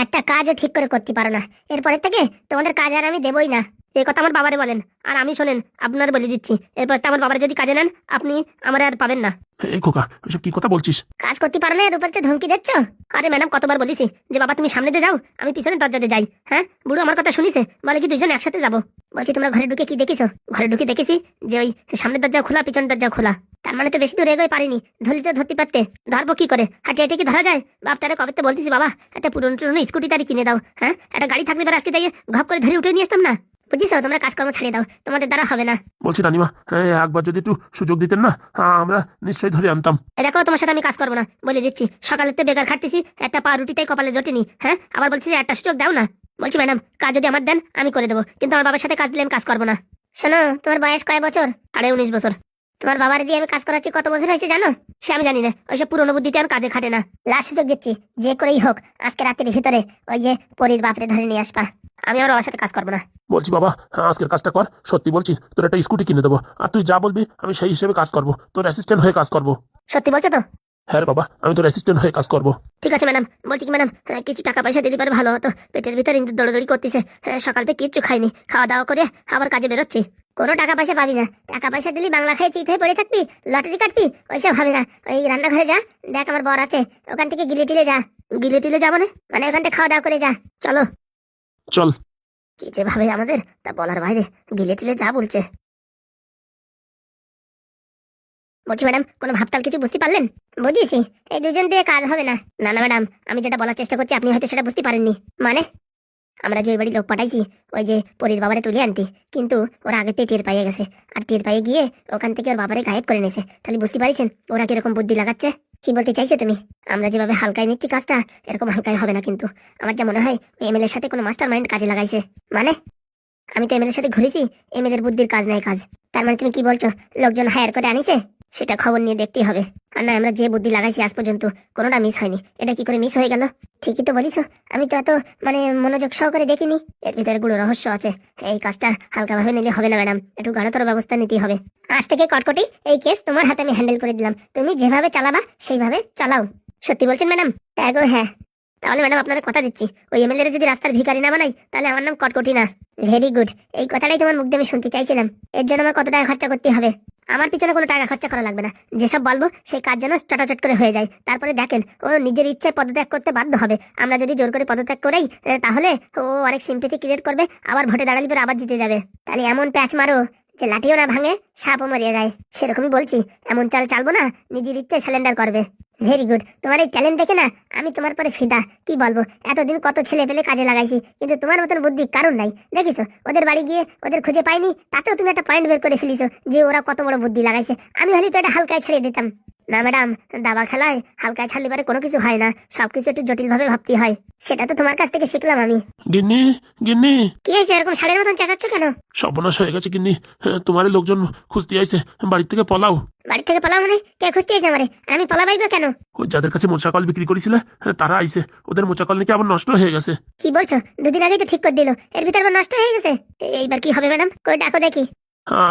একটা কাজও ঠিক করে করতে পারো না, এরপরের থেকে তোমাদের কাজ আর আমি দেবই না। এই কথা আমার বাবারে বলেন, আর আমি শোনেন আপনার বলে দিচ্ছি, এরপর আমার বাবারে যদি কাজে নেন আপনি আমার আর পাবেন না। এই খোকা, এসব কি কথা বলছিস? কাজ করতে পারো না এর উপরতে ধমকি দিচ্ছ? আরে ম্যাডাম কতবার বলেছি যে বাবা তুমি সামনে দিয়ে যাও, আমি পিছনের দরজাতে যাই। হ্যাঁ, বুড়ো আমার কথা শুনিছে, বলে কি দুইজন একসাথে যাবো। বলছি তোমরা ঘরে ঢুকে কি দেখিছো? ঘরে ঢুকে দেখেছি যে ওই সামনের দরজা খোলা, পিছনের দরজা খোলা। তার মানে তো বেশি দূর এগোয় পারিনি, ধরতে ধরতে পারতে। ধরবো কি করে? হাঁটে হাঁটে কি ধরা যায়? বাপটারে কবে তো বলতেছি বাবা একটা পুরনো টুরনো স্কুটি তারি কিনে দাও। হ্যাঁ, একটা গাড়ি থাকলে এবার আজকে যাই ঘপ করে ধরে উঠে নিয়ে আসতাম না। বুঝিস, তোমরা কাজকর্ম ছাড়িয়ে দাও, তোমাদের দ্বারা হবে না। বলছি রানিমা, একবার যদি একটু সুযোগ দিতেন না, আমরা নিশ্চয়ই ধরে আনতাম। দেখো তোমার সাথে আমি কাজ করবো না বলে দিচ্ছি। সকালে তো বেকার খাটতেছি, একটা পা রুটিটাই কপালে জটেনি। হ্যাঁ, আবার বলছি যে একটা সুযোগ দাও না। বলছি ম্যাডাম কাজ যদি আমার দেন আমি করে দেবো, কিন্তু আমার বাবার সাথে কাজ দিলে আমি কাজ করবো না। শোনো, তোমার বয়স কয় বছর? 19.5 বছর। তোমার বাবার দিয়ে আমি কাজ করাচ্ছি কত বছর হয়েছে জানো? সে আমি জানি না, ওইসব পুরোনো বুদ্ধিতে আর কাজে খাটে না। লাস্ট সুযোগ দিচ্ছি, যে করেই হোক আজকে রাতের ভিতরে ওই যে পরীর বাপরে ধরে নিয়ে আসবা। আমি আমার বাবার সাথে কাজ করবো না। বলছি বাবা, আজকের কাজটা কর, সত্যি বলছি, তোর একটা স্কুটি কিনে দেবো, আর তুই যা বলবি আমি সেই হিসেবে কাজ করবো, তোর অ্যাসিস্ট্যান্ট হয়ে কাজ করবো। সত্যি বলছো তো? হ্যাঁ রে বাবা, আমি তোর অ্যাসিস্ট্যান্ট হয়ে কাজ করবো। ঠিক আছে ম্যাডাম। বলছি কি ম্যাডাম, কিছু টাকা পয়সা দিতে পারে ভালো হতো, পেটের ভিতরে ইন্দুর দৌড়দৌড়ি করতেছে। সকাল থেকে কিচ্ছু খাইনি, খাওয়া দাওয়া করে আবার কাজে বেরোচ্ছি। কোনো টাকা পয়সা পাবি না, টাকা পয়সা দিলি বাংলা খাই চিত হয়ে পড়ে থাকবি, লটারি কাটবি, ওইসব হবে না। ওই রান্নাঘরে যা, দেখ আমার বর আছে, ওখান থেকে গিলে টিলে যা। গিলে টিলে যা মানে ওখান থেকে খাওয়া দাওয়া করে যা। চলো। চল। কি যে ভাবে আমাদের, তা বলার বাইরে। গিলে টিলে যা বলছে। বলছি ম্যাডাম, কোনো ভাবতাল কিছু বুঝতে পারলেন? বুঝিয়েছি, এই দুজন দিয়ে কাজ হবে না। না না ম্যাডাম, আমি যেটা বলার চেষ্টা করছি আপনি হয়তো সেটা বুঝতে পারেননি। মানে আমরা যে ওই বাড়ি লোক পাঠাইছি ওই যে পরীর বাবারে তুলে আনতে, কিন্তু ওরা আগেতেই টের পাইয়ে গেছে, আর টের পাইয়ে গিয়ে ওখান থেকে ওর বাবারে গায়েব করে নিয়েছে। তাহলে বুঝতে পারছেন ওরা কিরকম বুদ্ধি লাগাচ্ছে। কি বলতে চাইছো তুমি? আমরা যেভাবে হালকায় নিচ্ছি কাজটা, এরকম হালকায় হবে না। কিন্তু আমার যা মনে হয় এমএলএর সাথে কোনো মাস্টার মাইন্ড কাজে লাগাইছে। মানে আমি তো এমএলএর সাথে ঘুরেছি, এমএলএর বুদ্ধির কাজ নাই কাজ। তার মানে তুমি কি বলছো লোকজন হায়ার করে আনিছে? সেটা খবর নিয়ে দেখতেই হবে। আর না, আমরা যে বুদ্ধি লাগাইছি আজ পর্যন্ত কোনোটা মিস হয়নি। এটা কি করে মিস হয়ে গেল? ঠিকই তো বলিস, আমি তো এত মনোযোগ সহকারে দেখিনি। এর ভিতরে গুলো রহস্য আছে। এই কাজটা হালকাভাবে নিলে হবে না ম্যাডাম, একটু গাঢ়তর ব্যবস্থা নিতেই হবে। আজ থেকে কটকটি এই কেস তোমার হাতে আমি হ্যান্ডেল করে দিলাম, তুমি যেভাবে চালাবা সেইভাবে চালাও। সত্যি বলছেন ম্যাডাম? হ্যাঁ। তাহলে ম্যাডাম আপনাদের কথা দিচ্ছি, ওই এমএলএ যদি রাস্তার ভিখারি না বানাই তাহলে আমার নাম কটকটি না। ভেরি গুড, এই কথাটাই তোমার মুখ দিয়ে আমি শুনতে চাইছিলাম। এর জন্য আমার কত টাকা খরচা করতে হবে? আমার পিছনে কোনো টাকা খরচা করা লাগবে না, যেসব বলবো সেই কাজ যেন চটাচট করে হয়ে যায়। তারপরে দেখেন ও নিজের ইচ্ছায় পদত্যাগ করতে বাধ্য হবে। আমরা যদি জোর করে পদত্যাগ করেই তাহলে ও অনেক সিম্পেথি ক্রিয়েট করবে, আবার ভোটে দাঁড়ালে পরে আবার জিতে যাবে। তাহলে এমন প্যাচ মারো যে লাঠিও না ভাঙে, সাপও মরিয়ে যায়। সেরকমই বলছি, এমন চাল চালবো না, নিজের ইচ্ছায় স্যালেন্ডার করবে। ভেরি গুড, তোমার এই ট্যালেন্ট দেখে না আমি তোমার পরে ফিদা। কি বলবো, এতদিন কত ছেলে পেলে কাজে লাগাইছি, কিন্তু তোমার মতন বুদ্ধি কারণ নাই। দেখিছো ওদের বাড়ি গিয়ে ওদের খুঁজে পাইনি, তাতেও তুমি একটা পয়েন্ট বের করে ফেলিছো যে ওরা কত বড় বুদ্ধি লাগাইছে। আমি হলে তো এটা হালকায় ছেড়ে দিতাম। না ম্যাডাম, দাবা খেলায় হালকায় ছাড়লে পারে কোনো কিছু হয় না, সবকিছু একটু জটিল ভাবে ভাবতে হয়। সেটা তো তোমার কাছ থেকে শিখলাম আমি। গিন্নি, গিন্নি। কি হয়েছে এরকম ষাঁড়ের মতন চেঁচাচ্ছ কেন? সর্বনাশ হয়ে গেছে গিন্নি, তোমারই লোকজন খুঁজতে আইছে, বাড়ির থেকে পলাও। বাড়ি থেকে পলাও মানে? কে খুঁজতে এসে আমারে? আমি পলাবাইব কেন? ওই যাদের কাছে মোচাকল বিক্রি করেছিলে তারা আইছে, ওদের মোচাকল নাকি আবার নষ্ট হয়ে গেছে। কি বলছো? দুদিন আগেই তো ঠিক করে দিল, এর ভিতর আবার নষ্ট হয়ে গেছে? এইবার কি হবে ম্যাডাম? কই ডাকো দেখি।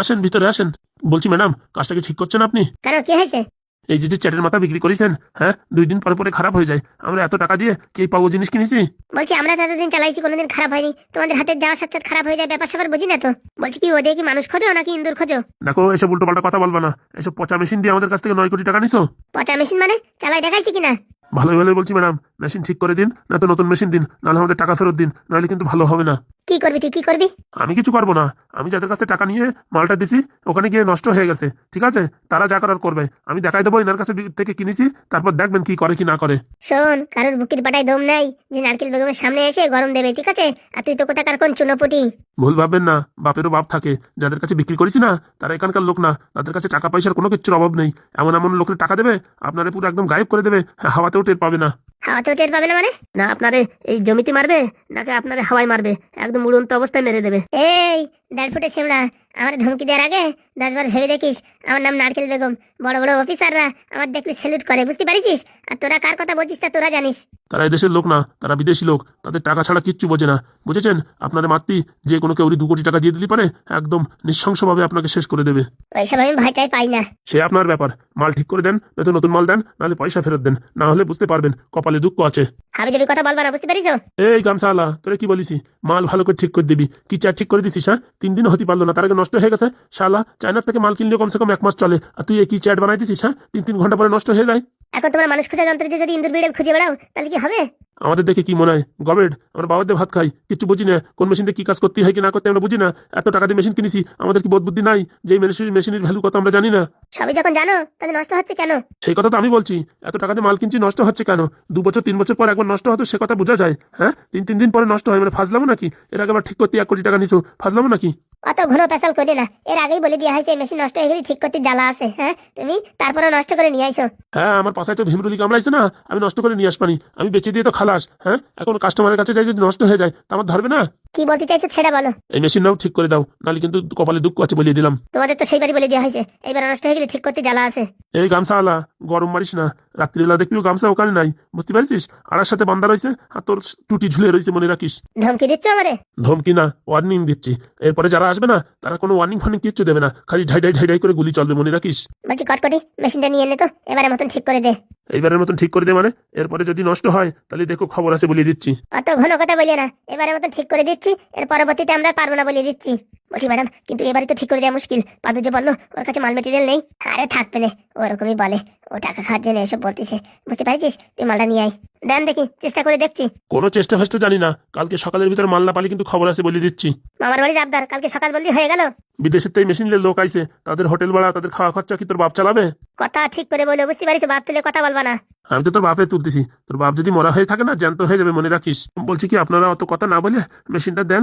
আসেন ভিতরে আসেন। বলছি ম্যাডাম, কাজটা কি ঠিক করছেন আপনি? কেন, কি হয়েছে? এই যে চ্যাটের মাথা বিক্রি করেছেন, হ্যাঁ 2 দিন পরে পরে খারাপ হয়ে যায়। আমরা এত টাকা দিয়ে কি পাবো জিনিস কিনেছি? বলছি আমরা তো এতদিন চালাইছি কোনোদিন খারাপ হয়নি, তোমাদের হাতের যাওয়ার সাথে সাথে খারাপ হয়ে যায়, ব্যাপার স্যাপার বুঝি না তো। বলছি কি ওদের কি মানুষ খোঁজো নাকি ইন্দুর খোঁজো? দেখো, এসব উল্টো পাল্টা কথা বলবা না। এসব পচা মেশিন দিয়ে আমাদের কাছ থেকে 9 কোটি টাকা নিছো। পচা মেশিন মানে? চালাই দেখাইছি কিনা? ভালোই ভালোই বলছি ম্যাডাম, মেশিন ঠিক করে দিন, না তো নতুন মেশিন দিন, নাহলে আমাদের টাকা ফেরত দিন, নাহলে কিন্তু ভালো হবে না। কি করবি তুই, কি করবি? আমি কিছু করবো না, আমি যাদের কাছে টাকা নিয়ে মালটা দিছি ওখানে গিয়ে নষ্ট হয়ে গেছে, ঠিক আছে, তারা যা করার করবে। আমি দেখাই দেবো এনার কাছে থেকে কিনেছি, তারপর দেখবেন কি করে কি না করে। শোন, কারোর বুকের পাটায় দম নাই যে নারকেল বেগমের সামনে এসে গরম দেবে, ঠিক আছে? আর তুই তো কোথাকার কোন চুনোপুটি। ভুল ভাববেন না, বাপেরও বাপ থাকে। যাদের কাছে বিক্রি করেছি না তারা এখানকার লোক না, তাদের কাছে টাকা পয়সার কোনো কিছুর অভাব নেই। এমন এমন লোকের টাকা দেবে আপনারে পুরো একদম গায়েব করে দেবে, হাওয়াতেও টের পাবে না। হাওয়াতেও টের পাবে না মানে? না আপনারে এই জমিতে মারবে নাকি আপনারে হাওয়ায় মারবে, একদম উড়ন্ত অবস্থায় মেরে দেবে। এই দেড় ফুটে সিমড়া আমার ধমকি দেওয়ার আগে 10 বার ভেবে দেখিস। আমার নাম নারকেল বেগম। বড় বড় অফিসাররা আমার দেখলে স্যালুট করে, বুঝতে পারিস? আর তোরা কার কথা বলছিস তা তোরা জানিস। তারা এদেশের লোক না, তারা বিদেশি লোক, তাদের টাকা ছাড়া কিচ্ছু বোঝে না, বুঝেছেন? আপনার মাতৃ যে কোনো কেউ 2 কোটি টাকা দিয়ে দিতে পারে, একদম নৃশংসভাবে আপনাকে শেষ করে দেবে। ওইসব আমি ভয়টাই পাই না। সে আপনার ব্যাপার। মাল ঠিক করে দেন, নয়তো নতুন মাল দেন, নাহলে পয়সা ফেরত দেন, না হলে বুঝতে পারবেন কপালে দুঃখ আছে। হাবি যাবি কথা বলবা না, বুঝতে পারিস? এই গামছাওয়ালা, তোরা কি বলিস? মাল ভালো করে ঠিক করে দিবি, কি চার ঠিক করে দিছিস? হ্যাঁ, 3 দিন হতে পারলো না, তার আগে নষ্ট হয়ে গেছে। শালা, চায়নার থেকে মাল কিনলে কমসে কম 1 মাস চলে, আর তুই এই কি চ্যাট বানাই দিছিস? হ্যাঁ, 3 ঘন্টা পরে নষ্ট হয়ে যায়। এখন তোমার মানুষ খোঁজা যন্ত্র দিয়ে যদি ইন্দুর বিড়াল খুঁজে বেড়াও তাহলে কি হবে? আমাদের দেখে কি মনে হয় গবেট? আমরা বাবাদের ভাত খাই, কিচ্ছু বুঝি না। কোন মেশিন দিয়ে কি কাজ করতে হয় কি না করতে আমরা বুঝি না। এত টাকা দিয়ে মেশিন কিনেছি, আমাদের কি বোধ বুদ্ধি নাই যে এই মেশিনের ভ্যালু কত আমরা জানি না? সবই যখন জানো তাহলে নষ্ট হচ্ছে কেন? সেই কথা তো আমি বলছি, এত টাকা দিয়ে মাল কিনছি, নষ্ট হচ্ছে কেন? 2 বছর 3 বছর পর একবার নষ্ট হতো, সে কথা বোঝা যায়। হ্যাঁ, 3 দিন পরে নষ্ট হয়, মানে ফাজলামো নাকি? এর আগে আবার ঠিক করতে 1 কোটি টাকা নিছো, ফাজলামো নাকি? অত ঘন পেশাল করে না, এর আগেই বলে দেওয়া হয়েছে মেশিন নষ্ট হয়ে গেলে ঠিক করতে জ্বালা আছে। হ্যাঁ, তুমি তারপরে নষ্ট করে নিয়ে আইছো। হ্যাঁ, আমার পাশায় তো ভীমরুলি কামড়াইছে না, আমি নষ্ট করে নিয়ে আসবানি, আমি বেঁচে দিয়ে তো খালাস। হ্যাঁ, এখন কাস্টমারের কাছে যাই যদি নষ্ট হয়ে যায় তা আমার ধরবে না? কি বলতে চাইছো সেটা বলো। এই মেশিনটাও ঠিক করে দাও, নাহলে কিন্তু কপালে দুঃখ আছে বলিয়ে দিলাম। তোমাদের তো সেইবারই বলে দেওয়া হয়েছে, এইবার নষ্ট হয়ে গেলে ঠিক করতে জ্বালা আছে। এই গামছাওয়ালা, গরম মারিস না। রাত্রিবেলা দেখবি ও গামছা ওখানে নাই, বুঝতে পারছিস? আর সাথে বান্ধা রয়েছে, আর তোর টুটি ঝুলে রয়েছে, মনে রাখিস। ধমকি দিচ্ছ আমারে? ধমকি না, ওয়ার্নিং দিচ্ছি। এরপরে যারা আসবে না তারা কোনো ওয়ার্নিং ফার্নিং কিচ্ছু দেবে না, খালি ঢাই ঢাই ঢাই ঢাই করে গুলি চলবে, মনে রাখিস। বলছি কটকটি মেশিনটা নিয়ে এনে তো এবারের মতন ঠিক করে দে। এইবারের মতন ঠিক করে দে মানে? এরপরে যদি নষ্ট হয় তাহলে দেখো খবর আছে, বলিয়ে দিচ্ছি। অত ঘন কথা বলিয়ে না, এবারের মতন ঠিক করে দিচ্ছি, এর পরবর্তীতে আমরা পারবো না বলে দিচ্ছি। বলছি ম্যাডাম, কিন্তু এবারে তো ঠিক করে দেওয়া মুশকিল। পাদু যে বললো ওর কাছে মাল মেটেরিয়াল নেই। আরে থাকবে না, ওরকমই বলে, ও টাকা খাওয়ার জন্য এসব বলতেছে, বুঝতে পারছিস? তুই মালটা নিয়ে আয়, দেন দেখি, চেষ্টা করে দেখছি। কোনো চেষ্টা ফেষ্টা জানি না, কালকে সকালের ভিতরে মাল না পালি কিন্তু খবর আছে, বলে দিচ্ছি। মামার বাড়ির আবদার, কালকে সকাল বললি হয়ে গেল। বিদেশের তো এই মেশিনের লোক আইছে, তাদের হোটেল ভাড়া, তাদের খাওয়া খরচা কি তোর বাপ চালাবে? কথা ঠিক করে বলে, বুঝতে পারিস? বাপ তুলে কথা বলবা না। আমি তো তোর বাপে তুলতেছি, তোর বাপ যদি মরা হয়ে থাকে না, জ্যান্ত হয়ে যাবে, মনে রাখিস। বলছি কি, আপনারা অত কথা না বলে মেশিনটা দেন,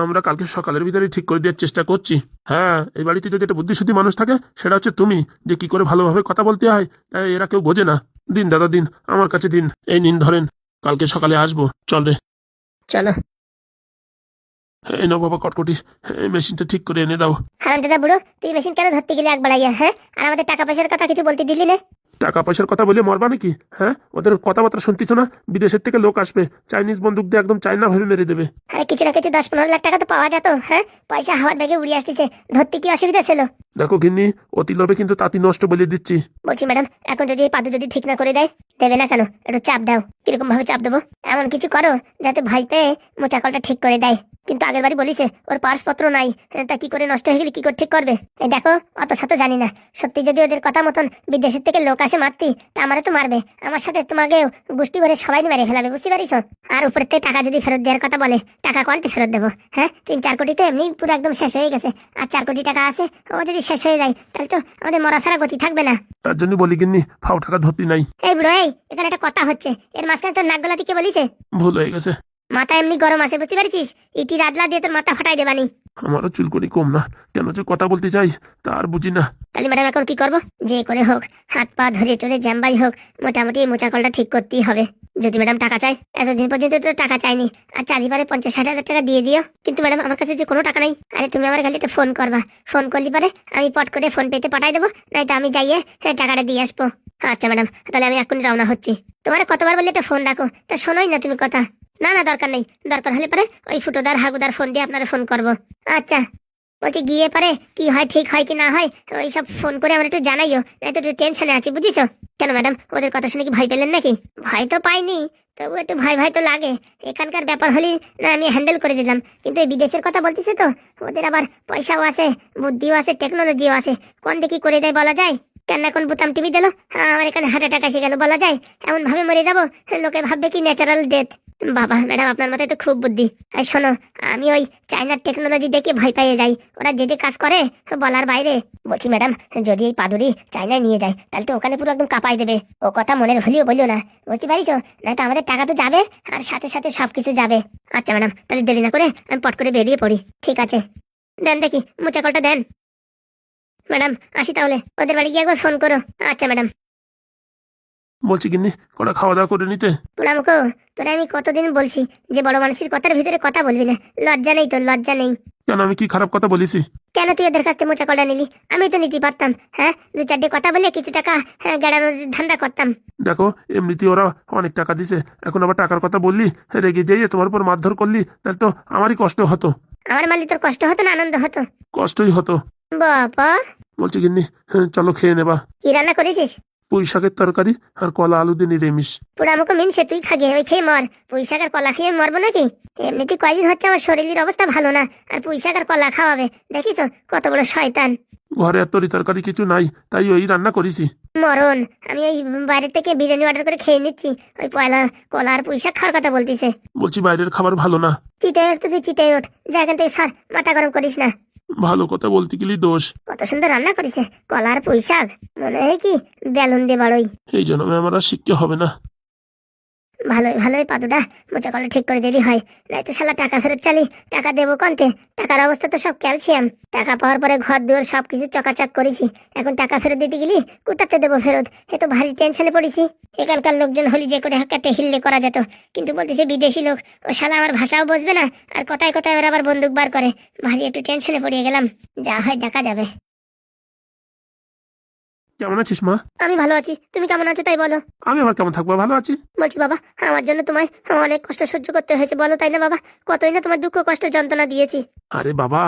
আমরা কালকে সকালের ভিতরে ঠিক করে দেওয়ার চেষ্টা করছি। হ্যাঁ, এই বাড়িতে যদি একটা বুদ্ধিশুদ্ধি মানুষ থাকে সেটা হচ্ছে তুমি, যে কি করে ভালোভাবে কথা বলতে হয়, তাই এরা কেউ বোঝে না। দিন দাদা দিন, আমার কাছে দিন, এই নিন ধরেন, কালকে সকালে আসবো, চল রে। চলো। এই নাও বাবা কটকটি, এই মেশিনটা ঠিক করে এনে দাও। হারাম দাদা বুড়ো, তুই মেশিন কেন ধরতে গেলে একবার আইয়া? হ্যাঁ, আর আমাদের টাকা পয়সার কথা কিছু বলতে দিলি না? টাকা পয়সার কথা বলে মরবা নাকি? হ্যাঁ, ওদের কথাবার্তা শুনতিস না? বিদেশের থেকে লোক আসবে, চাইনিজ বন্দুক দিয়ে একদম চাইনা ভেবে মেরে দেবে। আরে কিছু না কিছু 10-15 লাখ টাকা তো পাওয়া যেত। হ্যাঁ, পয়সা হাওয়ার বেগে উড়িয়ে আসতেছে, ধরতে কি অসুবিধা ছিল? দেখো গিন্নি, অতি লোভে কিন্তু তাঁতি নষ্ট, বলে দিচ্ছি। বলছি ম্যাডাম, এখন যদি এই পাদু যদি ঠিক না করে দেয়, দেবে না কেন? একটু চাপ দাও। কিরকম ভাবে চাপ দেবো? এমন কিছু করো যাতে ভাই পেয়ে মোচাকলটা ঠিক করে দেয়। কিন্তু আগের বাড়ি বলিছে ওর পার্সপত্র নাই, তা কি করে নষ্ট হয়ে গেলে কি করে ঠিক করবে? এই দেখো, অত শত জানি না। সত্যি যদি ওদের কথা মতন বিদেশের থেকে লোক আসে মারতি, তা আমারে তো মারবে, আমার সাথে তোমাকে গোষ্ঠী ভরে সবাই মেরে ফেলাবে, বুঝতে পারিস? আর উপরে থেকে টাকা যদি ফেরত দেওয়ার কথা বলে, টাকা কোয়ান্টি ফেরত দেবো? হ্যাঁ, 3-4 কোটি তো এমনি পুরো একদম শেষ হয়ে গেছে, আর 4 কোটি টাকা আছে, ও যদি শেষ হয়ে যায় তাহলে তো আমাদের মরা ছাড়া গতি থাকবে না। তার জন্য বলি গিন্নি, ফাও টাকা ধরতি নাই। এই বুড়ো, এই এখানে একটা কথা হচ্ছে, এর মাঝখানে তোর নাক গলাতে কে বলিছে? ভুল হয়ে গেছে। মাথা এমনি গরম আছে, বুঝতে পারছিস? ইটি রাজলা দিয়ে তোর মাথা ফাটাই দেবানি। আমারও চুলকনি কম না, কেন যে কথা বলতে চাই তার বুঝি না। তাহলে ম্যাডাম এখন কি করবো? যে করে হোক, হাত পা ধরে টরে জ্যাম্বাই হোক, মোটামুটি মোচাকলটা ঠিক করতেই হবে। যদি ম্যাডাম টাকা চাই, এতদিন পর্যন্ত তো টাকা চাইনি, আর চারিবারে 50-60 হাজার টাকা দিয়ে দিও। কিন্তু ম্যাডাম আমার কাছে যে কোনো টাকা নাই। আরে তুমি আমার খালি একটা ফোন করবা, ফোন করলি পারে আমি পট করে ফোন পেতে পাঠাই দেবো, নয়তো আমি যাইয়ে টাকাটা দিয়ে আসবো। আচ্ছা ম্যাডাম, তাহলে আমি এখনই রওনা হচ্ছি। তোমার কতবার বললে একটা ফোন রাখো, তা শোনোই না তুমি কথা। না না, দরকার নেই, দরকার হলে পারে ওই ফুটোদার হাগুদার ফোন দিয়ে আপনারা ফোন করবো। আচ্ছা, বলছি গিয়ে পারে কি হয়, ঠিক হয় কি না হয়, ওই সব ফোন করে আমার একটু জানাইও, নাই তো একটু টেনশনে আছি, বুঝিস? কেন ম্যাডাম, ওদের কথা শুনে কি ভয় পেলেন নাকি? ভয় তো পাইনি, তবু একটু ভয় ভয় তো লাগে। এখানকার ব্যাপার হলে না আমি হ্যান্ডেল করে দিলাম, কিন্তু এই বিদেশের কথা বলতেছে তো, ওদের আবার পয়সাও আছে, বুদ্ধিও আছে, টেকনোলজিও আছে, কোন দেখি করে দেয় বলা যায়? কেন এখন বোতাম টিভি দিল, আমার এখানে হার্ট অ্যাটাক এসে গেল বলা যায়? এমন ভাবে মরে যাবো, লোকে ভাববে কি ন্যাচারাল ডেথ। বাবা ম্যাডাম, আপনার মাথায় তো খুব বুদ্ধি। আর শোনো, আমি ওই চাইনার টেকনোলজি দেখে ভয় পেয়ে যাই, ওরা যে যে কাজ করে বলার বাইরে। বলছি ম্যাডাম, যদি এই পাদুরি চাইনায় নিয়ে যায় তাহলে তো ওখানে পুরো একদম কাঁপাই দেবে। ও কথা মনের হলেও বলিও না, বুঝতে পারিস? না তো আমাদের টাকা তো যাবে, আর সাথে সাথে সবকিছু যাবে। আচ্ছা ম্যাডাম, তাহলে দেরি না করে আমি পট করে বেরিয়ে পড়ি। ঠিক আছে, দেন দেখি মোচাকলটা দেন। ম্যাডাম আসি তাহলে, ওদের বাড়ি গিয়ে একবার ফোন করো। আচ্ছা ম্যাডাম। বলছি গিন্নি কটা খাওয়া দাওয়া করে নিতে। পোড়ামুখো, তোরা আমি কতদিন বলছি যে বড় মানুষের কথার ভিতরে কথা বলবি না। লজ্জা নেই তোর, লজ্জা নেই? কেন আমি কি খারাপ কথা বলেছি? কেন তুই ওদের কাছ থেকে মোচা কটা নিলি? আমি তো নিতে পারতাম। হ্যাঁ, দু চারটে কথা বলে কিছু টাকা গেড়ানোর ধান্দা করতাম। দেখো এমনিতে ওরা অনেক টাকা দিছে, এখন আবার টাকার কথা বললি, রেগে যেয়ে তোমার উপর মারধর করলি, তাহলে তো আমারই কষ্ট হতো। আমার মালি তোর কষ্ট হতো না আনন্দ হতো? কষ্টই হতো। বাবা, বলছি গিন্নি চলো খেয়ে নেবা। কি রান্না করেছিস? পুঁই শাকের তরকারি আর কলা আলু দিয়ে নিরামিষ। পোড়ামুখো মিনসে তুই খাগে, ওই খেয়ে মর। পুঁই শাক আর কলা খেয়ে মরবো নাকি? এমনিতে কয়দিন হচ্ছে আমার শরীরের অবস্থা ভালো না, আর পুঁই শাক আর কলা খাওয়াবে? দেখিস কত বড় শয়তান। ঘরে আর তরি তরকারি কিছু নাই, তাই ওই রান্না করেছি। মরণ, আমি এই বাইরে থেকে বিরিয়ানি অর্ডার করে খেয়ে নিচ্ছি। ওই পয়লা কলা আর পুঁই শাক খাওয়ার কথা বলতিছে। বলছি বাইরের খাবার ভালো না। চিটাই ওঠ, তুই চিটাই ওঠ, যা এখান থেকে সর, মাথা গরম করিস না। ভালো কথা বলতে গেলি দোষ। কত সুন্দর রান্না করিছে, কলা আর পুঁই শাক, মনে হয় কি বেলুন দিয়ে বাড়ই। এই জন্মে আমার আর শিখতে হবে না। ভালোই ভালোই পাদুটা মোচা কলা ঠিক করে দিলি হয়, নয়তো শালা টাকা ফেরত চালি। টাকা দেবো কন্তে? টাকার অবস্থা তো সব ক্যালসিয়াম। টাকা পাওয়ার পরে ঘর দুয়ার সবকিছু চকাচাক করেছি, এখন টাকা ফেরত দিতে গেলি কোথাতে দেবো ফেরত? এ তো ভারী টেনশনে পড়েছি। এখানকার লোকজন হলি যে করে হাক্কাতে হিললে করা যেত, কিন্তু বলতেছে বিদেশি লোক, ও শালা আমার ভাষাও বুঝবে না, আর কথায় কথায় ওরা আবার বন্দুক বার করে। ভারী একটু টেনশনে পড়িয়ে গেলাম, যা হয় দেখা যাবে। কেমন আছিস মা? আমি ভালো আছি, তুমি কেমন আছো তাই বলো। আমি আবার কেমন থাকবো, ভালো আছি। বলছি বাবা, আমার জন্য তোমায় অনেক কষ্ট সহ্য করতে হয়েছে, বলো তাই না বাবা? কতই না তোমার দুঃখ কষ্ট যন্ত্রণা দিয়েছি। আরে বাবা,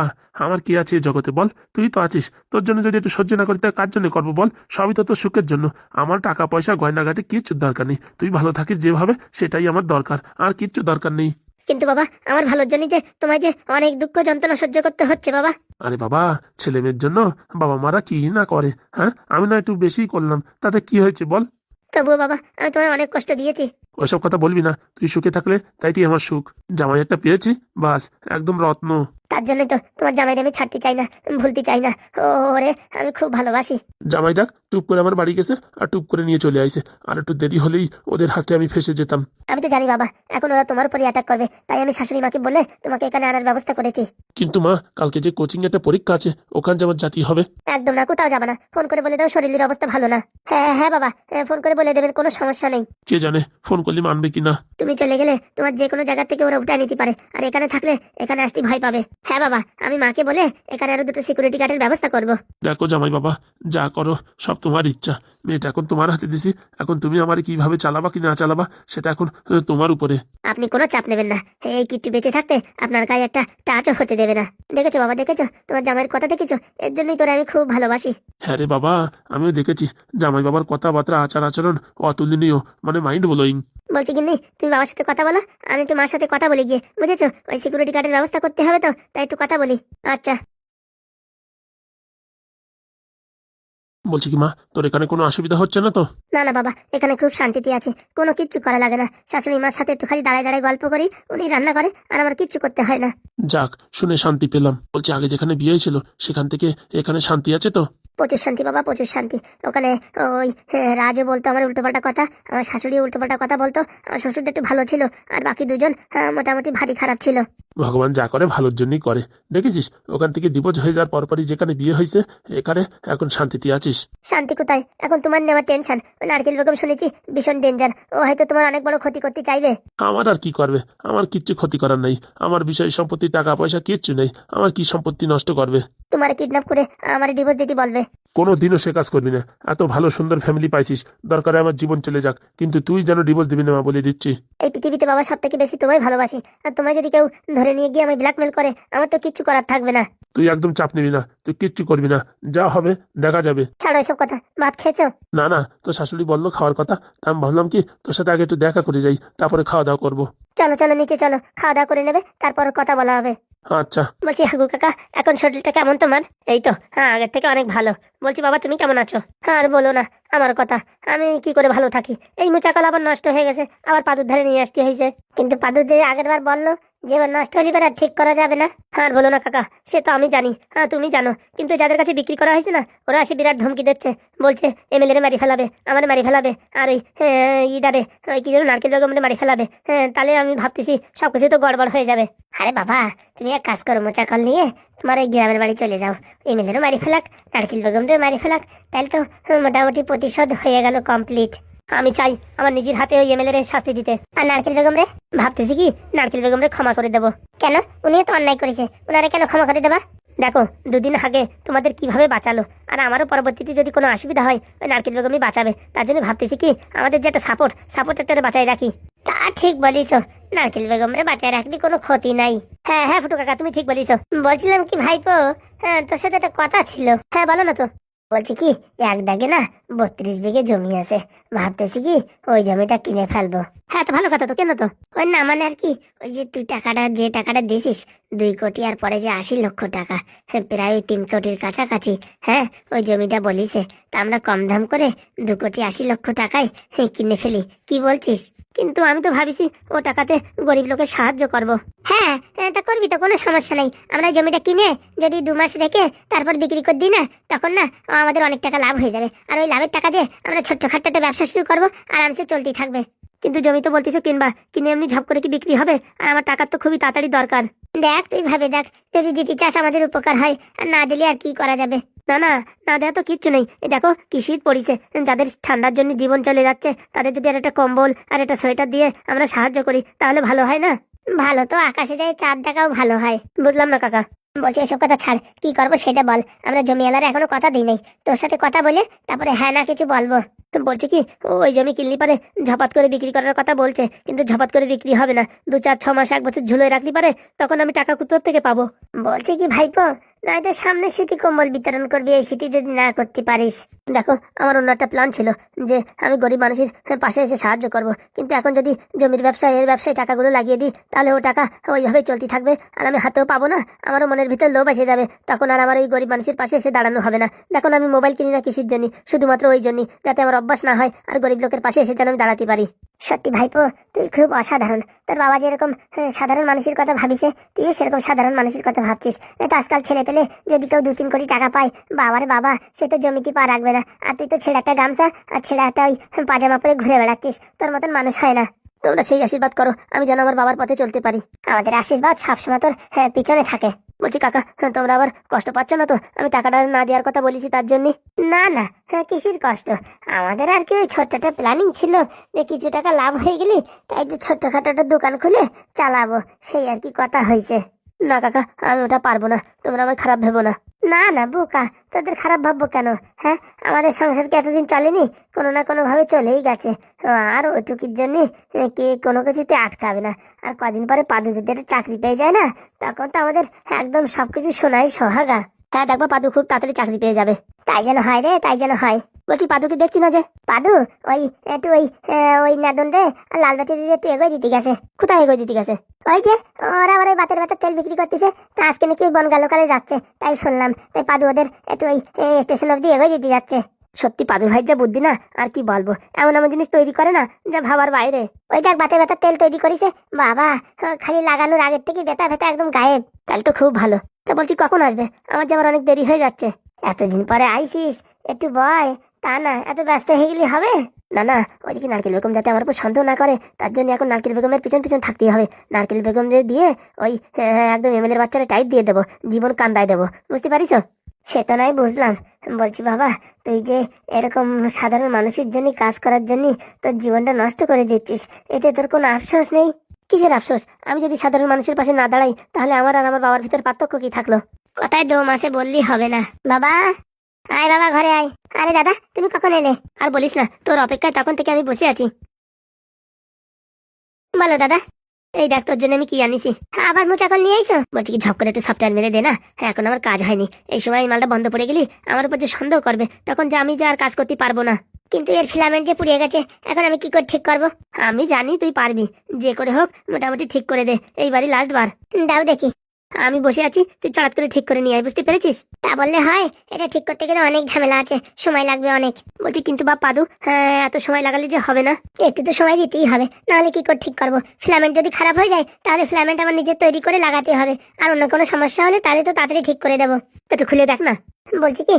আমার কি আছে এই জগতে বল? তুই তো আছিস, তোর জন্য যদি একটু সহ্য না করি তা কার জন্য করবো বল? সবই তো তোর সুখের জন্য। আমার টাকা পয়সা গয়নাগাটি কিচ্ছু দরকার নেই, তুই ভালো থাকিস যেভাবে, সেটাই আমার দরকার, আর কিচ্ছু দরকার নেই। কিন্তু বাবা, আমার ভালোর জন্যই যে তোমায় যে অনেক দুঃখ যন্ত্রণা সহ্য করতে হচ্ছে বাবা। আরে বাবা, ছেলে মেয়ের জন্য বাবা মারা কি না করে, হ্যাঁ? আমি না একটু বেশি করলাম, তাতে কি হয়েছে বল? তবুও বাবা, আমি তোমায় অনেক কষ্ট দিয়েছি। ওইসব কথা বলবি না, তুই সুখে থাকলে তাইটি আমার সুখ। জামাই একটা পেয়েছি, বাস, একদম রত্ন। তার জন্যই তো তোমার জামাইকে আমি ছাড়তে চাই না, ভুলতে চাই না। ওরে আমি খুব ভালোবাসি। জামাই দেখ টুপ করে আমার বাড়ি গেছে আর টুপ করে নিয়ে চলে আইছে, আর একটু দেরি হলেই ওদের হাতে আমি ফেসে যেতাম। আমি তো জানি বাবা, এখন ওরা তোমার উপরই অ্যাটাক করবে, তাই আমি শাশুড়ি মাকে বলে তোমাকে এখানে আনার ব্যবস্থা করেছি। কিন্তু মা, কালকে যে কোচিং একটা পরীক্ষা আছে, ওখান যাওয়ার জাতি হবে। একদম না, কোথাও যাবে না। ফোন করে বলে দাও শরীরের অবস্থা ভালো না। হ্যাঁ হ্যাঁ বাবা, ফোন করে বলে দেবেন, কোনো সমস্যা নেই। কে জানে ফোন করলে মানবে কিনা। তুমি চলে গেলে তোমার যে কোনো জায়গা থেকে ওরা উঠে নিতে পারে, আর এখানে থাকলে এখানে আসতে ভয় পাবে। হ্যাঁ বাবা, আমি মাকে বলে এখানে আরো দুটো সিকিউরিটি গার্ডের ব্যবস্থা করব। দেখো জামাই বাবা, যা করো সব তোমার ইচ্ছা। মেয়েটা এখন তোমার হাতে দিছি, এখন তুমি আমার কিভাবে চালাবা কি না চালাবা সেটা এখন তোমার উপরে। আপনি কোনো চাপ নেবেন না, এই কিট্টু বেঁচে থাকতে আপনার গায়ে একটা টাচও হতে দেবে না। দেখেছো বাবা, দেখেছো তোমার জামাইয়ের কথা দেখেছো? এর জন্যই তোরা আমি খুব ভালোবাসি। হ্যাঁ রে বাবা, আমিও দেখেছি জামাই বাবার কথাবার্তা আচার আচরণ অতুলনীয়, মানে মাইন্ড ব্লোয়িং। বলছি কিন্তু তুমি বাবার সাথে কথা বলো, আমি একটু মার সাথে কথা বলি গিয়ে, বুঝেছো? ওই সিকিউরিটি গার্ডের ব্যবস্থা করতে হবে তো, তাই একটু কথা বলি। আচ্ছা। বলছি কি মা, তোর এখানে কোনো অসুবিধা হচ্ছে না তো? না না বাবা, এখানে খুব শান্তিতে আছে, কোনো কিচ্ছু করা লাগে না। শাশুড়ি মার সাথে একটু খালি দাঁড়ায় দাঁড়ায় গল্প করি, উনি রান্না করে, আর আমার কিচ্ছু করতে হয় না। যাক, শুনে শান্তি পেলাম। বলছি আগে যেখানে বিয়ে ছিল সেখান থেকে এখানে শান্তি আছে তো? প্রচুর শান্তি বাবা, প্রচুর শান্তি। ওখানে ওই রাজও বলতো আমার উল্টোপাল্টা কথা, আমার শাশুড়িও উল্টোপাল্টা কথা বলতো। আমার শ্বশুরটা একটু ভালো ছিল, আর বাকি দুজন মোটামুটি ভারী খারাপ ছিল। ভগবান যা করে ভালোর জন্যই করে। দেখেছিস, ওখান থেকে ডিভোর্স হয়ে যাওয়ার পরপরই যেখানে বিয়ে হয়েছে, এখানে এখন শান্তিতে আছিস। শান্তি কোথায়, এখন তোমার নেওয়ার টেনশন। ওই নারকেল বেগম শুনেছি ভীষণ ডেঞ্জার, ও হয়তো তোমার অনেক বড় ক্ষতি করতে চাইবে। আমার আর কি করবে? আমার কিচ্ছু ক্ষতি করার নেই। আমার বিষয় সম্পত্তি টাকা পয়সা কিচ্ছু নেই, আমার কি সম্পত্তি নষ্ট করবে? তোমার কিডন্যাপ করে আমার ডিভোর্স দিতে বলবে। কোনো দিনও সে কাজ করবি না। এত ভালো সুন্দর ফ্যামিলি পাইছিস, দরকারে আমার জীবন চলে যাক, কিন্তু তুই যেন ডিভোর্স দিবি না, মা বলে দিচ্ছি। এই পৃথিবীতে বাবা সব থেকে বেশি তোমায় ভালোবাসি, আর তোমায় যদি কেউ ধরে নিয়ে গিয়ে আমায় ব্ল্যাকমেল করে, আমার তো কিচ্ছু করার থাকবে না। তুই একদম চাপ নিবি না, তুই কিচ্ছু করবি না, যা হবে দেখা যাবে। ছাড়ো এসব কথা, ভাত খেয়েছো? না না, তোর শাশুড়ি বললো খাওয়ার কথা, তা আমি ভাবলাম কি তোর সাথে আগে একটু দেখা করে যাই, তারপরে খাওয়া দাওয়া করবো। চলো চলো নিচে চলো, খাওয়া দাওয়া করে নেবে, তারপর কথা বলা হবে। আচ্ছা। বলছি হাগু কাকা, এখন শরীরটা কেমন তোমার? এই তো, হ্যাঁ আগের থেকে অনেক ভালো। বলছি বাবা, তুমি কেমন আছো? হ্যাঁ আর বলো না আমার কথা, আমি কি করে ভালো থাকি? এই মোচাকল আবার নষ্ট হয়ে গেছে, আবার পাদুর ধারে নিয়ে আসতে হয়েছে। কিন্তু পাদুর দিয়ে আগের বার বললো যে এবার নষ্ট হলে আর ঠিক করা যাবে না। আর বলো না কাকা, সে তো আমি জানি, হ্যাঁ তুমি জানো, কিন্তু যাদের কাছে বিক্রি করা হয়েছে না, ওরা এসে বিরাট ধমকি দিচ্ছে, বলছে এমএলএ মারি ফেলাবে, আমার মারি ফেলাবে, আর ওই ইডারে ওই কি যেন নারকেল বেগম মারি ফেলাবে। হ্যাঁ, তাহলে আমি ভাবতেছি সবকিছু তো গড়বড় হয়ে যাবে। আরে বাবা, তুমি এক কাজ করো, মোচাকল নিয়ে তোমার ওই গ্রামের বাড়ি চলে যাও, এমএলএরও মারি ফেলাক, নারকেল বেগমরেও মারি ফেলাক, তাহলে তো মোটামুটি প্রতিশোধ হয়ে গেল কমপ্লিট। আমি চাই আমার নিজের হাতে ওই এমএলএ এর শাস্তি দিতে। আর নারকেল বেগম রে ভাবতেছি কি নারকেল বেগম রে ক্ষমা করে দেবো। কেন? উনিও তো অন্যায় করেছে, উনারে কেন ক্ষমা করে দেবা? দেখো দুদিন আগে তোমাদের কিভাবে বাঁচালো, আর আমারও পরবর্তীতে যদি কোনো অসুবিধা হয় ওই নারকেল বেগমই বাঁচাবে। তার জন্য ভাবতেছি কি আমাদের যে একটা সাপোর্ট একটা বাঁচাই রাখি। তা ঠিক বলিস, নারকেল বেগম রে বাঁচায় রাখলে কোনো ক্ষতি নাই। হ্যাঁ হ্যাঁ ফুটু কাকা তুমি ঠিক বলিস। বলছিলাম কি ভাইপো, হ্যাঁ তোর সাথে একটা কথা ছিল। হ্যাঁ বলো না তো। বলছি কি এক দাগে না 32 বিঘে জমি আছে, ভাবতেছি কি ওই জমিটা কিনে ফেলবো। হ্যাঁ তো ভালো কথা তো, কেন তো? ওই না মানে আর কি, ওই যে তুই যে টাকাটা দিছিস 2 কোটি আর পরে যে 80 লক্ষ টাকা, প্রায় ওই 3 কোটির কাছাকাছি। হ্যাঁ ওই জমিটা বলিছে, তা আমরা কম দাম করে 2 কোটি 80 লক্ষ টাকায় কিনে ফেলি, কি বলছিস? কিন্তু আমি তো ভাবিছি ও টাকাতে গরিব লোকের সাহায্য করব। হ্যাঁ তা করবি তো, কোনো সমস্যা নেই। আমরা এই জমিটা কিনে যদি 2 মাস রেখে তারপর বিক্রি করে দিই না, তখন না আমাদের অনেক টাকা লাভ হয়ে যাবে। আর ওই লাভের টাকা দিয়ে আমরা ছোট্টখাট্ট একটা ব্যবসা শুরু করবো, আরামসে চলতেই থাকবে। কিন্তু জমি তো বলতেছো কিনবা, কিনে এমনি ঝপ করে কি বিক্রি হবে? আর আমার টাকার তো খুবই তাড়াতাড়ি দরকার। দেখ তুই ভাবে দেখ, যদি দিতে চাস আমাদের উপকার হয়, আর না দিলে আর কি করা যাবে। না না না দেওয়া তো কিচ্ছু নেই। দেখো কি শীত পড়িছে, যাদের ঠান্ডার জন্য জীবন চলে যাচ্ছে তাদের যদি আর একটা কম্বল আর একটা সোয়েটার দিয়ে আমরা সাহায্য করি তাহলে ভালো হয় না? ভালো তো আকাশে যায় চাঁদ দেখাও ভালো হয়। বুঝলাম না কাকা। বলছি এসব কথা ছাড়, কি করবো সেটা বল। আমরা জমিওয়ালারা এখনো কথা দিই নাই, তোর সাথে কথা বলে তারপরে হ্যাঁ না কিছু বলবো। বলছি কি ওই জমি কিনলি পারে ঝপাত করে বিক্রি করার কথা বলছে, কিন্তু ঝপাত করে বিক্রি হবে না। 2-4-6 মাস 1 বছর ঝুলে রাখলি পারে, তখন আমি টাকা কোথাও থেকে পাবো? বলছি কি ভাইপো, নয়তো সামনে শীতে কম্বল বিতরণ করবি, এই শীতে যদি না করতে পারিস। দেখো আমার অন্য একটা প্ল্যান ছিল যে আমি গরিব মানুষের পাশে এসে সাহায্য করব, কিন্তু এখন যদি জমির ব্যবসায় এর ব্যবসায় টাকাগুলো লাগিয়ে দিই তাহলে ও টাকা ওইভাবে চলতে থাকবে, আর আমি হাতেও পাবো না। আমারও মনের ভিতর লোভ এসে যাবে, তখন আর আমার এই গরিব মানুষের পাশে এসে দাঁড়ানো হবে না। দেখো আমি মোবাইল কিনি না কিসের জন্য, শুধুমাত্র ওই জন্যই, যাতে আমার অভ্যাস না হয় আর গরিব লোকের পাশে এসে যেন আমি দাঁড়াতে পারি। সত্যি ভাইপো তুই খুব অসাধারণ। তোর বাবা যেরকম সাধারণ মানুষের কথা ভাবিছে, তুই সেরকম সাধারণ মানুষের কথা ভাবছিস। তো আজকাল ছেলে পেলে যদি কেউ 2-3 কোটি টাকা পায়, বাবারে বাবা সে তো জমিতে পা রাখবে না। আর তুই তো ছেঁড়া একটা গামছা আর ছেঁড়া একটা ওই পাজামা পরে ঘুরে বেড়াচ্ছিস, তোর মতন মানুষ হয় না। তোমরা সেই আশীর্বাদ করো আমি যেন আমার বাবার পথে চলতে পারি। আমাদের আশীর্বাদ সবসময় তোর পিছনে থাকে। বলছি কাকা তোমরা আবার কষ্ট পাচ্ছ না তো আমি টাকাটা না দেওয়ার কথা বলেছি তার জন্য? না না কিসের কষ্ট, আমাদের আর কি ওই ছোট্ট একটা প্ল্যানিং ছিল যে কিছু টাকা লাভ হয়ে গেলি তাই যে ছোট্টখাটো একটা দোকান খুলে চালাবো, সেই আর কি কথা হয়েছে। না কাকা আমি ওটা পারবো না, তোমরা আমায় খারাপ ভেবো না। না না বোকা, তোদের খারাপ ভাববো কেন? হ্যাঁ আমাদের সংসার কি এতদিন চলেনি? কোনো না কোনো ভাবে চলেই গেছে, আর ওইটুকির জন্য কে কোনো কিছুতে আটকাবে না। আর কদিন পরে পাদু যদি একটা চাকরি পেয়ে যায় না, তখন তো আমাদের একদম সবকিছু সোনাই সোহাগা। হ্যাঁ দেখবো পাদু খুব তাড়াতাড়ি চাকরি পেয়ে যাবে। তাই যেন হয় রে, তাই যেন হয়। বলছি পাদুকে দেখছি না যে? পাদু ওই একটু ওই নাদন রে লাল বাটি দিয়ে একটু এগোয় দিতে গেছে। কোথায় এগোয় দিতে গেছে? ওই যে ওরা ওই বাতের তেল বিক্রি করতেছে, তা আজকে নাকি বনগাঁ যাচ্ছে তাই শুনলাম, তাই পাদু ওদের একটু ওই স্টেশন অব্দি এগোয় দিতে যাচ্ছে। সত্যি পাদু ভাই যা বুদ্ধি না, আর কি বলবো, এমন এমন জিনিস তৈরি করে না যা ভাবার বাইরে। ওই দেখ বাতের তেল তৈরি করেছে, বাবা খালি লাগানোর আগের থেকে ব্যথা একদম গায়েব। তাহলে তো খুব ভালো। তা বলছি কখন আসবে? আমার যাবার অনেক দেরি হয়ে যাচ্ছে। এতদিন পরে আইসিস, একটু বয়। তা না এত ব্যস্ত হয়ে গেলি হবে না। না ওইদিকে নারকেল বেগম যাতে আমার উপর সন্দেহ না করে, তার জন্য এখন নারকেল বেগমের পিছন পিছন থাকতেই হবে। নারকেল বেগম দিয়ে ওই একদম এমএলএর বাচ্চারা টাইট দিয়ে দেবো, জীবন কান্দায় দেবো, বুঝতে পারিস? সে তো নয় বুঝলাম। বলছি বাবা তুই যে এরকম সাধারণ মানুষের জন্য কাজ করার জন্য তোর জীবনটা নষ্ট করে দিচ্ছিস, এতে তোর কোনো আফসোস নেই? কিসের আফসোস? আমি যদি সাধারণ মানুষের পাশে না দাঁড়াই তাহলে আমার আর আমার বাবার ভিতর পার্থক্য কি থাকলো? কথায় দম আছে বললি হবে না। বাবা আয়, বাবা ঘরে আয়। আরে দাদা তুমি কখন এলে? আর বলিস না, তোর অপেক্ষায় তখন থেকে আমি বসে আছি। বলো দাদা। এই দেখ তোর জন্য আমি কি আনিছি। আবার মোচাকল নিয়ে আইসো? বলছি কি ঝপ করে একটু সফটওয়্যার মেরে দে না, এখন আমার কাজ হয়নি। এই সময় এই মালটা বন্ধ পড়ে গেলি আমার উপর যে সন্দেহ করবে, তখন যে আমি আর কাজ করতে পারবো না। কিন্তু এর ফিলামেন্ট যে পুড়িয়ে গেছে, এখন আমি কি করে ঠিক করবো? আমি জানি তুই পারবি, যে করে হোক মোটামুটি ঠিক করে দে, এইবারই লাস্ট বার। দাও দেখি। আমি বসে আছি, তুই চড়াত করে ঠিক করে নিয়ে আয়, বুঝতে পেরেছিস? তা বললে হয়? এটা ঠিক করতে গেলে অনেক ঝামেলা আছে, সময় লাগবে অনেক। বলছি কিন্তু বাপ পাদু, এত সময় লাগালে যে হবে না। একটু তো সময় দিতেই হবে, নাহলে কি করে ঠিক করবো? ফিলামেন্ট যদি খারাপ হয়ে যায় তাহলে ফিলামেন্ট আমার নিজের তৈরি করে লাগাতে হবে, আর অন্য কোনো সমস্যা হলে তাহলে তো তাড়াতাড়ি ঠিক করে দেবো। একটু খুলে দেখ না। বলছি কি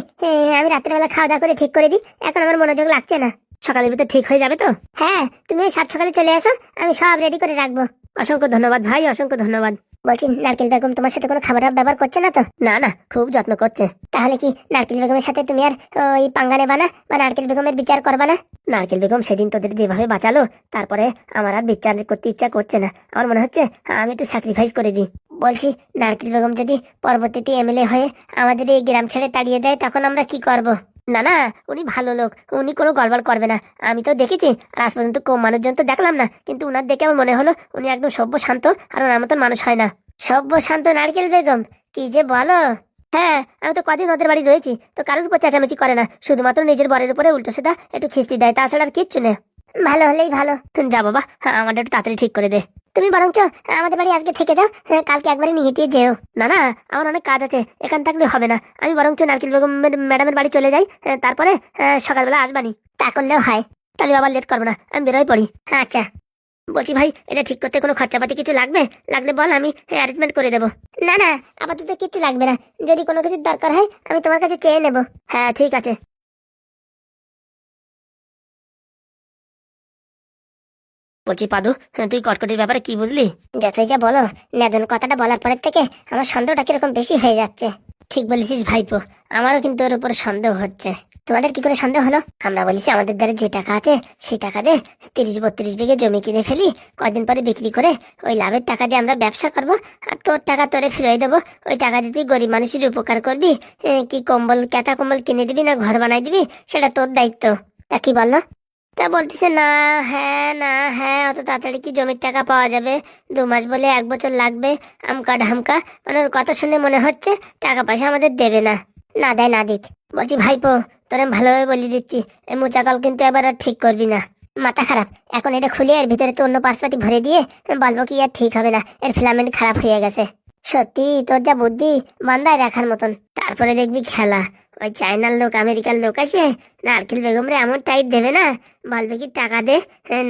আমি রাত্রেবেলা খাওয়া দাওয়া করে ঠিক করে দিই, এখন আমার মনোযোগ লাগছে না। সকালের ভিতর ঠিক হয়ে যাবে তো? হ্যাঁ তুমি ওই 7 সকালে চলে আসো, আমি সব রেডি করে রাখবো। অসংখ্য ধন্যবাদ ভাই, অসংখ্য ধন্যবাদ। বলছি নারকেল বেগম তোমার সাথে কোনো খাবার ব্যবহার করছে না তো? না না, খুব যত্ন করছে। তাহলে কি নারকেল বেগমের সাথে তুমি আর ওই পাঙ্গা নেবা না, বা নারকেল বেগমের বিচার করবা না? নারকেল বেগম সেদিন তোদের যেভাবে বাঁচালো, তারপরে আমার আর বিচার করতে ইচ্ছা করছে না। আমার মনে হচ্ছে আমি একটু স্যাক্রিফাইস করে দিই। বলছি নারকেল বেগম যদি পরবর্তীতে এমএলএ হয়ে আমাদের এই গ্রাম ছেড়ে তাড়িয়ে দেয়, তখন আমরা কি করব? না না, উনি ভালো লোক, উনি কোনো গড়বড় করবে না। আমি তো দেখেছি, আর আজ পর্যন্ত কম মানুষজন তো দেখলাম না, কিন্তু উনার দেখে আমার মনে হলো উনি একদম সভ্য শান্ত, আর ওনার মতন মানুষ হয় না। সভ্য শান্ত নারকেল বেগম, কি যে বলো! হ্যাঁ, আমি তো কদিন ওদের বাড়ি রয়েছি, তো কারোর উপর চেঁচামেচি করে না, শুধুমাত্র নিজের বরের উপরে উল্টো সেটা একটু খিস্তি দেয়, তাছাড়া আর কিচ্ছু নেই। ভালো হলেই ভালো। যা বাবা, আমাদের একটু তাড়াতাড়ি ঠিক করে দে। তুমি বরঞ্চ আমাদের বাড়ি আজকে থেকে যাও, কালকে একবারে নিয়ে গিয়ে যেও। না না, আমার অনেক কাজ আছে, এখান থাকলে হবে না। আমি বরঞ্চ নারকেল বেগম ম্যাডামের বাড়ি চলে যাই, তারপরে সকালবেলা আসবানি। তা করলেও হয়। তাহলে আবার লেট করবো না, আমি বেরোয় পড়ি। আচ্ছা। বলছি ভাই, এটা ঠিক করতে কোনো খরচাপাতি কিছু লাগবে? লাগলে বল, আমি অ্যারেঞ্জমেন্ট করে দেবো। না না, আপাতত কিছু লাগবে না। যদি কোনো কিছুর দরকার হয় আমি তোমার কাছে চেয়ে নেব। হ্যাঁ ঠিক আছে। বলছি পাদু, তুই কটকটির ব্যাপারে কি বুঝলি? যতই যা বলো, নেদন কথাটা বলার পরের থেকে আমার সন্দেহটা কিরকম বেশি হয়ে যাচ্ছে। ঠিক বলেছিস ভাইপো, আমারও কিন্তু ওর উপর সন্দেহ হচ্ছে। তোমাদের কি করে সন্দেহ হলো? আমরা বলেছি আমাদের দ্বারা যে টাকা আছে সেই টাকা দিয়ে 30-32 বিঘে জমি কিনে ফেলি, কয়দিন পরে বিক্রি করে ওই লাভের টাকা দিয়ে আমরা ব্যবসা করব, আর তোর টাকা তোরে ফিরিয়ে দেবো। ওই টাকা দিয়ে তুই গরিব মানুষের উপকার করবি, কি কম্বল কেতা কম্বল কিনে দিবি না ঘর বানাই দিবি, সেটা তোর দায়িত্ব। তা কি বললো? তা বলতেছে না হ্যাঁ না হ্যাঁ, অত তাড়াতাড়ি কি জমির টাকা পাওয়া যাবে, 2 মাস বলে 1 বছর লাগবে, আমকা ঢামকা। মানে ওর কথা শুনে মনে হচ্ছে টাকা পয়সা আমাদের দেবে না। না দেয় না দিক। বলছি ভাইপো, তোর আমি ভালোভাবে বলে দিচ্ছি, এই মোচাকল কিন্তু এবার আর ঠিক করবি না। মাথা খারাপ, এখন এটা খুলে এর ভিতরে তো অন্য পাশপাতি ভরে দিয়ে বলবো কি আর ঠিক হবে না, এর ফিলামেন্ট খারাপ হয়ে গেছে। সত্যি তোর যা বুদ্ধি, বান্দায় রাখার মতন। তারপরে দেখবি খেলা, ওই চায়নার লোক আমেরিকার লোক আসে নারকেল বেগম রে এমন টাইট দেবে না, বলবে কি টাকা দে,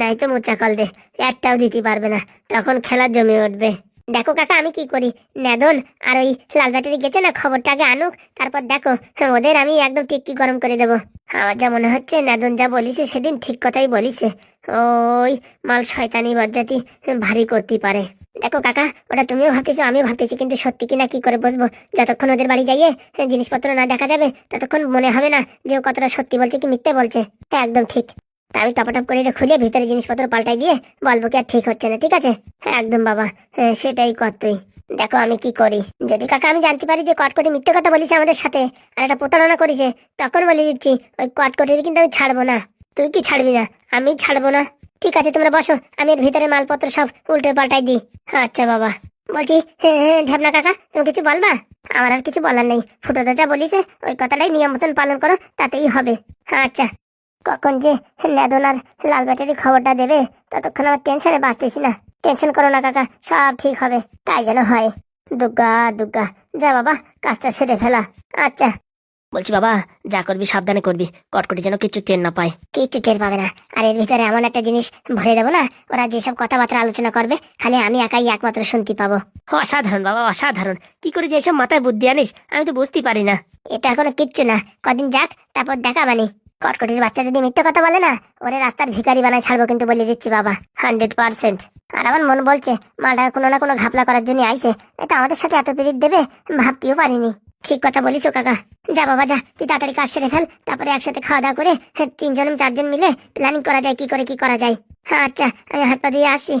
নাই তো মোচাকল দে, একটাও দিতে পারবে না। তখন খেলা জমে উঠবে। দেখো কাকা আমি কি করি, নেদন আর ওই লাল ব্যাটারি গেছে না, খবরটা আগে আনুক, তারপর দেখো ওদের আমি একদম টিকটি গরম করে দেবো। আমার যা মনে হচ্ছে নেদন যা বলিছে সেদিন ঠিক কথাই বলিছে, ওই মাল শয়তানি বজ্জাতি ভারী করতে পারে। দেখো কাকা, ওটা তুমিও ভাবতেছো আমিও ভাবতেছি, কিন্তু সত্যি কিনা কি করে বুঝবো? যতক্ষণ ওদের বাড়ি যাইয়ে জিনিসপত্র না দেখা যাবে, ততক্ষণ মনে হবে না যে ও কতটা সত্যি বলছে কি মিথ্যে বলছে। হ্যাঁ একদম ঠিক। তা আমি টপাটপ করে এটা খুলে ভিতরে জিনিসপত্র পাল্টাই দিয়ে বলবো কি আর ঠিক হচ্ছে না, ঠিক আছে? হ্যাঁ একদম বাবা, সেটাই কর তুই। দেখো আমি কি করি, যদি কাকা আমি জানতে পারি যে কটকটি মিথ্যে কথা বলিছে আমাদের সাথে আর একটা প্রতারণা করেছে, তখন বলে দিচ্ছি ওই কটকটির কিন্তু আমি ছাড়বো না। তুই কি ছাড়বি না? আমি ছাড়বো না। ঠিক আছে তোমরা বসো, আমি এর ভিতরে মালপত্র সব উল্টে পাল্টাই দিই। আচ্ছা বাবা। বলছি ঢ্যাবনা কাকা, তুমি কিছু বলবা? আমার আর কিছু বলার নেই, ফুটোদা যা বলিছে ওই কথাটাই নিয়ম মতন পালন করো, তাতেই হবে। আচ্ছা। কখন যে নেদন আর লাল ব্যাটারি খবরটা দেবে, ততক্ষণ আমার টেনশনে বাঁচতেছি না। টেনশন করো না কাকা, সব ঠিক হবে, তাই যেন হয়। দুগ্গা দুগ্গা, যা বাবা কাজটা সেরে ফেলা। আচ্ছা। বলছি বাবা, যা করবি সাবধানে করবি, কটকটি যেন কিছু টের না পায়। কিচ্ছু টের পাবে না, আর এর ভিতরে এমন একটা জিনিস ভরে দেবো না, ওরা যেসব কথাবার্তা আলোচনা করবে খালি আমি একাই একমাত্র শুনতে পাবো। অসাধারণ বাবা, অসাধারণ। কি করে যে এসব মাথায় বুদ্ধি আনিস, আমি তো বুঝতে পারি না। এটা এখনো কিচ্ছু না, কদিন যাক তারপর দেখাবানি। কটকটির বাচ্চা যদি মিথ্যে কথা বলে না, ওরে রাস্তার ভিখারি বানায় ছাড়বো কিন্তু বলে দিচ্ছি বাবা, 100%। আর আমার মন বলছে মালটা কোনো না কোনো ঘাপলা করার জন্য আইছে, এটা আমাদের সাথে এত পিরিত দেবে ভাবতেও পারিনি। ঠিক কথা বলিস কাকা। যা বাবা যা, তুই তাড়াতাড়ি কাজ সেরে ফেল, তারপরে একসাথে খাওয়া দাওয়া করে 3-4জন মিলে প্ল্যানিং করা যায় কি করে কি করা যায়। হ্যাঁ আচ্ছা, আমি হাত পা দিয়ে আসছি,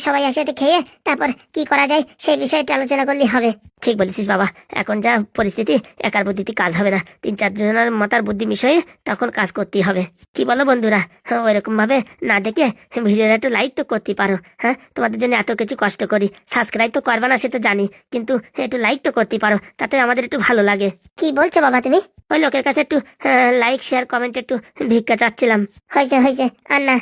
সবাই একসাথে খেয়ে তারপর কি করা যায় সেই বিষয়টা আলোচনা করলেই হবে। ঠিক বলেছিস বাবা, এখন যা পরিস্থিতি একার বুদ্ধিতে কাজ হবে না, 3-4জনের মাথার বুদ্ধি মিশিয়ে তখন কাজ করতেই হবে। কি বলো বন্ধুরা? ওইরকম ভাবে না দেখে ভিডিওটা একটু লাইক তো করতে পারো। হ্যাঁ, তোমাদের জন্য এত কিছু কষ্ট করি, সাবস্ক্রাইব তো করবে না সে তো জানি, কিন্তু একটু লাইক তো করতে পারো, তাতে আমাদের একটু ভালো লাগে। কি বলছো বাবা তুমি? ওই লোকের কাছে একটু লাইক শেয়ার কমেন্ট একটু ভিক্ষা চাচ্ছিলাম। হয়েছে হয়েছে, আর না।